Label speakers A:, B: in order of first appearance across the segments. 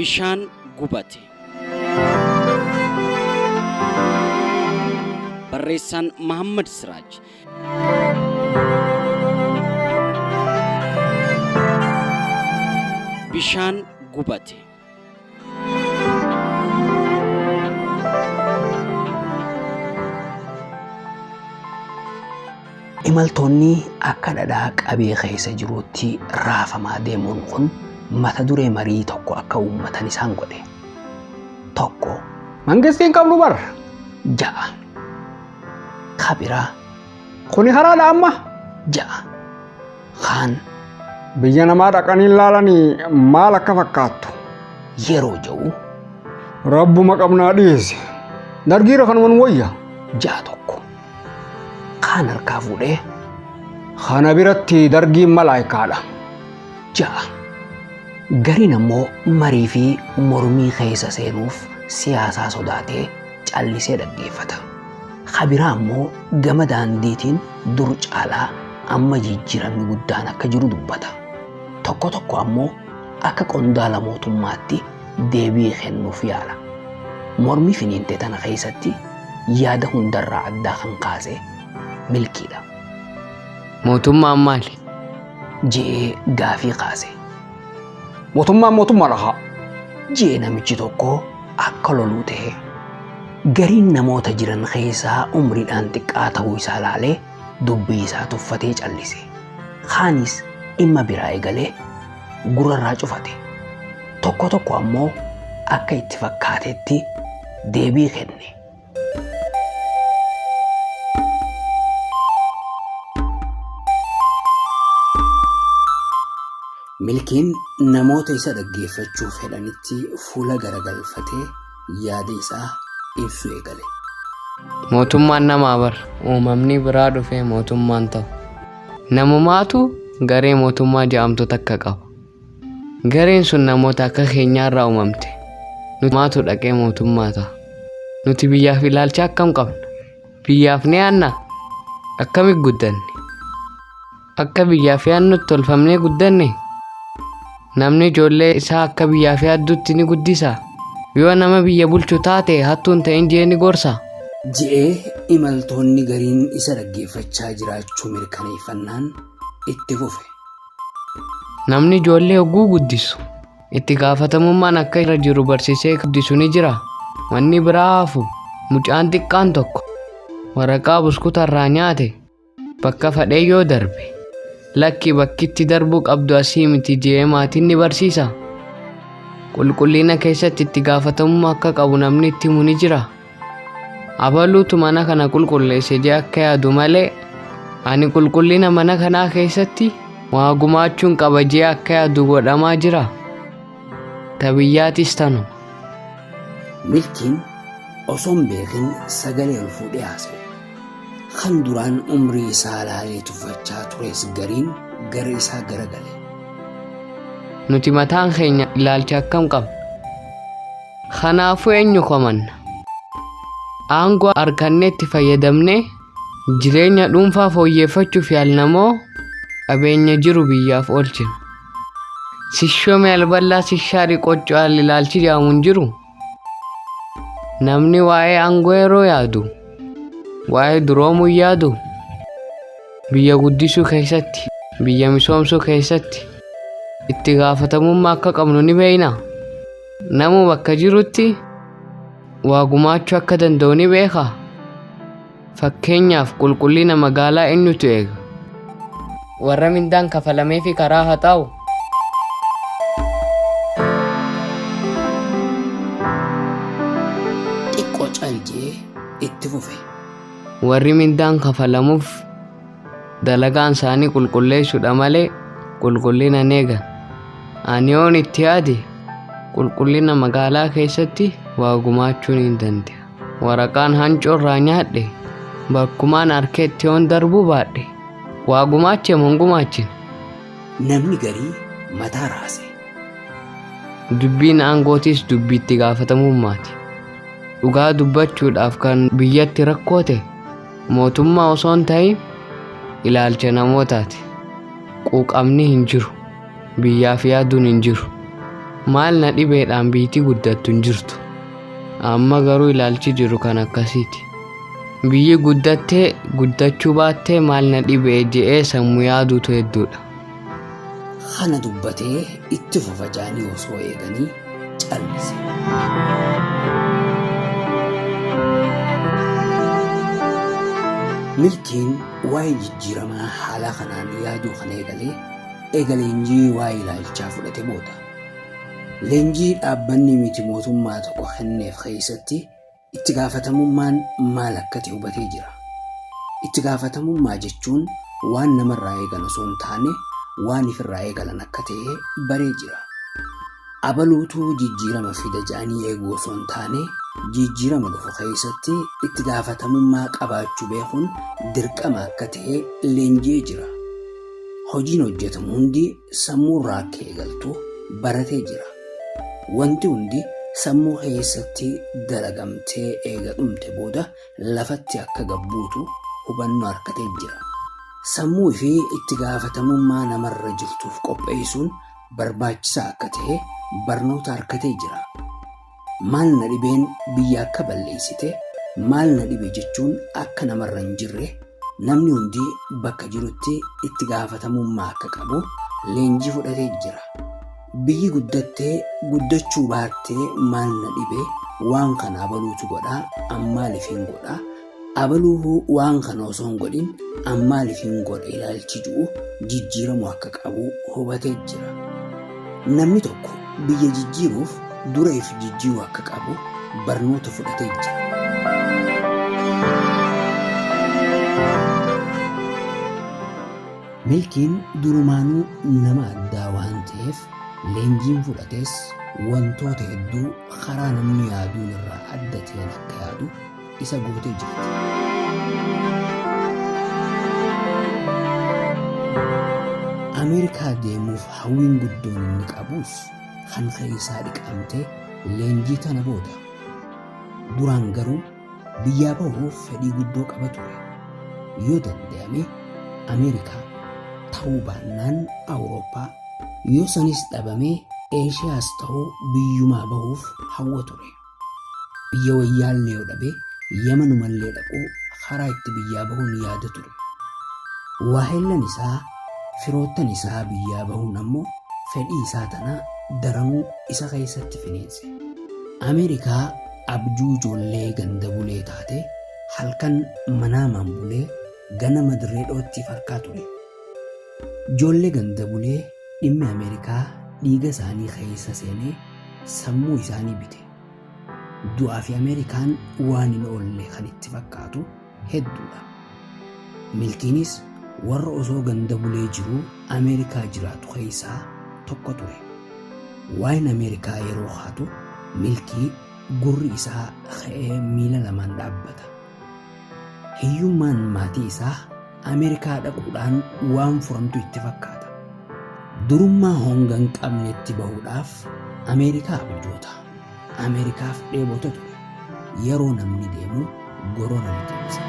A: Bishaan gubate. Barreessaan Mahammad Siraaj. Bishaan gubate.
B: Imaltoonni akka dhadhaa qabee keessa jiruutti raafamaa deemuun kun mata duree marii tokko akka uummatan isaan godhe. Tokko
C: mangistiin qabnu bar
B: ja'a. Kabiraa
C: kuni haraadha amma
B: ja'a. Kaan
C: biyya namaa dhaqanii ilaalanii maal akka fakkaattu
B: yeroo jiru
C: rabbuma qabnaa dhiyeesse dargiira kanuman wayya
B: ja'a tokko. Kaan harkaa fuudhee
C: kana biratti dargiin malaayikaadha
B: ja'a. Gariin ammoo marii fi mormii keessa seenuuf siyaasaa sodaatee callisee dhaggeeffata. Kabiraa ammoo gama daandiitiin dur caalaa amma jijjiiramni guddaan akka jiru dubbata. Tokko tokko ammoo akka qondaala mootummaatti deebii kennuuf yaala. Mormii finiintee tana keessatti yaada hundarraa addaa kan kaase milkiidha.
D: Mootummaan maali?
B: Je'ee gaafii kaase.
C: mootummaan lahaa
B: Je'ee namichi tokko akka loluu ta'e. Gariin namoota jiran keessaa umriidhaan xiqqaa ta'uu isaa laalee dubbii isaa tuffatee callise. Kaanis dhimma biraa eegalee gurrarraa cufate. Tokko tokko ammoo akka itti fakkaatetti deebii kenne. Milkiin namoota isa dhaggeeffachuuf fedhanitti fuula garagalfatee yaada isaa ibsu eegale.
D: Mootummaan namaa bar uumamni biraa dhufee mootummaan ta'u. Namumaatu garee mootummaa jedhamtu takka qaba. Gareen sun namoota akka keenyaarraa uumamte. Nuti maatu dhaqee mootummaa ta'a. Nuti biyyaaf ilaalcha akkam qabna? Biyyaaf ni yaanna? Akkami guddanne? Akka biyyaaf yaannutti tolfamnee guddanne? Namni ijoollee isaa akka biyyaaf yaaddutti ni guddisa. Yoo nama biyya bulchu taate hattuun ta'in jee ni gorsa.
B: Je'ee imaltoonni gariin isa dhaggeeffachaa jiraachuu mirkaneeffannaan itti fufe.
D: Namni ijoollee hogguu guddisu itti gaafatamummaan akka irra jiru barsiisee guddisu ni jira. Wanni biraa hafu mucaan xiqqaan tokko waraqaa buskutarraa nyaate bakka fadhee yoo darbe lakki bakkitti darbuu qabdu asii miti jee maatiin ni barsiisa. Qulqullina keessatti itti gaafatamummaa akka qabu namni itti himu ni jira. Abaluutu mana kana qulqulleesse jee akka yaadu malee ani qulqullina mana kanaa keessatti waa gumaachuun qaba jee akka yaadu godhamaa jira. Tabiyyaatis tanu.
B: Milkiin osoo hin beekin sagalee ol fuudhee haasa'e. Kan duraan umrii isaa laalee tuffachaa tures gariin gara isaa garagale.
D: Nuti mataan keenya ilaalcha akkam qabna? Kanaafuu eenyu komanna? Aangoo harkannee itti fayyadamnee jireenya dhuunfaa fooyyeffachuuf yaalnamoo qabeenya jiru biyyaaf oolchina. Sishoomee albal'aa sishaarii qoccoo ilaalchi jedhamuun jiru. Namni waa'ee aangoo yeroo yaadu waa'ee duroomuu yaadu biyya guddisuu keessatti biyya misoomsuu keessatti itti gaafatamummaa akka qabnu ni beekna. Namu bakka jirutti waa gumaachuu akka danda'u ni beeka. Fakkeenyaaf qulqullina magaalaa eenyutu eega? Warra mindaan kafalamee fi karaa haa ta'u.
B: Xiqqoo caalchee itti fufe.
D: Warri mindaan kafalamuuf dalagaan isaanii qulqulleessuudha malee qulqullina hin eegan. Ani yoon itti yaade qulqullina magaalaa keessatti waa gumaachuun hin danda'a. Waraqaan hancoorraa nyaadhe bakkumaan harkeetti yoon darbuu baadhe waa gumaache moo hin gumaachine?
B: Namni garii mataa raase.
D: Dubbiin aangootis dubbii itti gaafatamummaati. Dhugaa dubbachuudhaaf kan biyyatti rakkoote mootummaa osoo hin ta'in ilaalcha namootaati. Quuqamni hin jiru. Biyyaaf yaaduun hin jiru. maal na dhibeedhaan biitii guddattu hin jirtu. Amma garuu ilaalchi jiru kan akkasiiti. Biyyi guddattee guddachuu baattee maal na dhibee je'ee sammuu yaaduutu hedduudha.
B: Kana dubbatee itti fufa jaanii osoo eeganii callise. Milkiin waa'ee jijjiiramaa haala kanaan yaaduu kan eega leenjii waa'ee ilaalchaa fudhate booda. Leenjii dhaabbanni miti mootummaa tokko kenneef keessatti itti gaafatamummaan maal akka ta'e hubatee jira. Itti gaafatamummaa jechuun waan namarraa eegan osoo hin taane waan ifirraa eegalan akka ta'e baree jira. Abaluutuu jijjiirama fida jaanii eeguu osoo hin taane jijjiirama dhufu keessatti itti gaafatamummaa qabaachuu beekuun dirqama akka ta'e leenjii jira. Hojiin hojjetamu hundi sammuurraa akka eegaltu baratee jira. Wanti hundi sammuu keessatti dalagamtee eega dhumte booda lafatti akka gabbuutu hubannoo harkatee jira. Sammuu fi itti gaafatamummaa namarra jirtuuf qopheessuun barbaachisaa akka ta'e barnoota harkatee jira. Maal na dhibeen biyya akka balleessite, maal na dhibe jechuun akka namarra hin jirre, namni hundi bakka jirutti itti gaafatamummaa akka qabu leenjii fudhatee jira. Biyyi guddattee guddachuu baattee maal na dhibee waan kana abaluutu godhaa ammaaliif hin godhaa, abaluu waan kana osoo hin godhin ammaaliif hin godha ilaalchi jiru jijjiiramuu akka qabu hubatee jira. Namni tokko biyya jijjiiruuf dura if jijjiiruu akka qabu barnoota fudhatee jira. Milkiin durumaanuu nama addaa waan ta'eef leenjiin fudhates wantoota hedduu karaa namni yaaduun irraa adda ta'een akka yaadu isa gootee jirti. Ameerikaa deemuuf hawwiin guddoon inni qabus kan keessaa dhiqamtee leenjii tana booda. Duraan garuu biyyaa bahuuf fedhii guddoo qaba ture. Yoo danda'ame Ameerikaa ta'uu baannaan Awurooppaa, yoo sanis dhabamee Eeshiyaas ta'uu biyyumaa bahuuf hawwa ture. Biyya wayyaallee yoo dhabe Yamanumallee dhaquu karaa itti biyyaa bahuun yaada ture. Waahillan isaa firoottan isaa biyyaa bahuun ammoo fedhii isaa tana daranuu isa keessatti fineense. Ameerikaa abjuu ijoollee ganda bulee taate halkan manaamaan bulee ganama dirree dhootti farkaa ture. Ijoollee ganda bulee dhimmi Ameerikaa dhiiga isaanii keessa seenee sammuu isaanii bite. Du'aa fi Ameerikaan waan hin oolle kan itti fakkaatu hedduudha. Milkiinis warra osoo ganda bulee jiru Ameerikaa jiraatu keessaa tokko ture. Waa'een Ameerikaa yeroo haatu milkii gurri isaa ka'ee miila lamaan dhaabbata. Hiyyummaan maatii isaa Ameerikaa dhaquudhaan waan furamtu itti fakkaata. Durummaa honga hin qabnetti bahuudhaaf Ameerikaa abjoota. Ameerikaaf dheebota ture. Yeroo namni deemu goroo nama deemsa.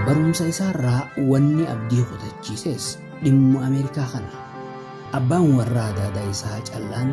B: Barumsa isaarraa wanni abdii kutachiises dhimma Ameerikaa kana. Abbaan warraa daadaa isaa callaan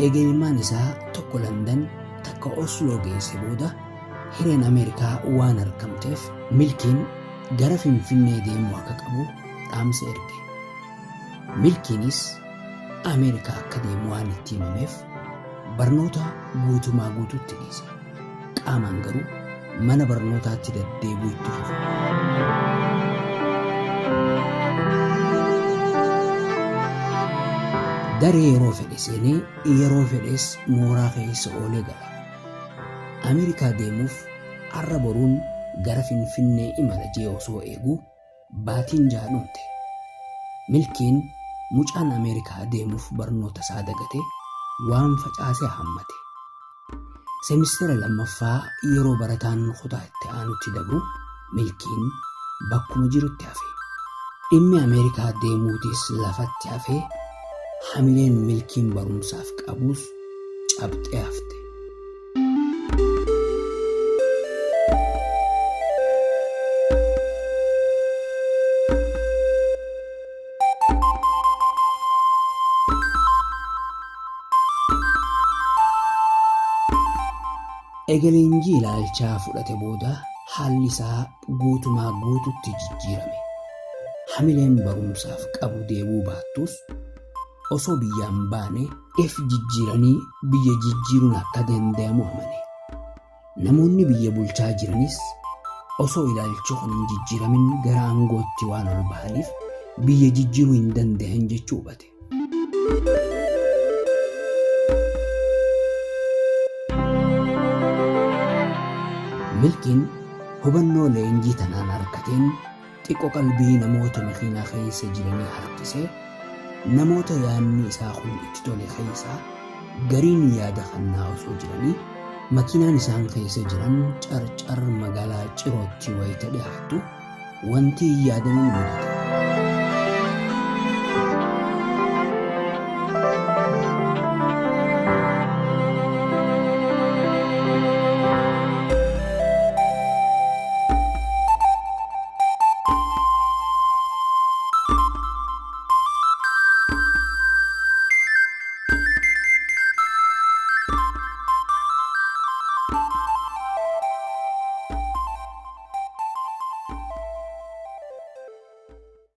B: eegummaan isaa tokko Landan takka Osloo geesse booda hireen Ameerikaa waan argamteef milkiin gara Finfinnee deemuu akka qabu dhaamsa erge. Milkiinis Ameerikaa akka deemu waan itti himameef barnoota guutumaa guutuutti dhiise. Qaamaan garuu mana barnootaatti deddeebi'uu itti fufe. Daree yeroo fedhe seenee yeroo fedhes mooraa keessa oolee gala. Ameerikaa deemuuf har'a boruun gara Finfinnee imala jee osoo eeguu baatiin jaadhumte. Milkiin mucaan Ameerikaa deemuuf barnoota isaa dagatee waan facaasee hammate. Semistera lammaffaa yeroo barataan kutaa itti aanutti dabru milkiin bakkuma jirutti hafe. Dhimmi Ameerikaa deemuutis lafatti hafee hamileen milkiin barumsaaf qabus cabxee hafte. Egeleenjii ilaalchaa fudhate booda haalli isaa guutumaa guututti jijjiirame. Hamileen barumsaaf qabu deebuu baattus osoo biyyaan baane if jijjiiranii biyya jijjiiruun akka danda'amu amane. Namoonni biyya bulchaa jiranis osoo ilaalchi kun hin jijjiiramin gara aangootti waan ol bahaniif biyya jijjiiruu hin danda'an jechuu hubate. Milkiin hubannoo leenjii tanaan harkateen xiqqoo qalbii namoota makiinaa keessa jiranii harkisee namoota yaadni isaa kun itti tole keessaa gariin yaada kannaa osoo jiranii makiinaan isaan keessa jiran carcar magaalaa cirootti wayita dhiyaattu wanti yaadamuun mudate.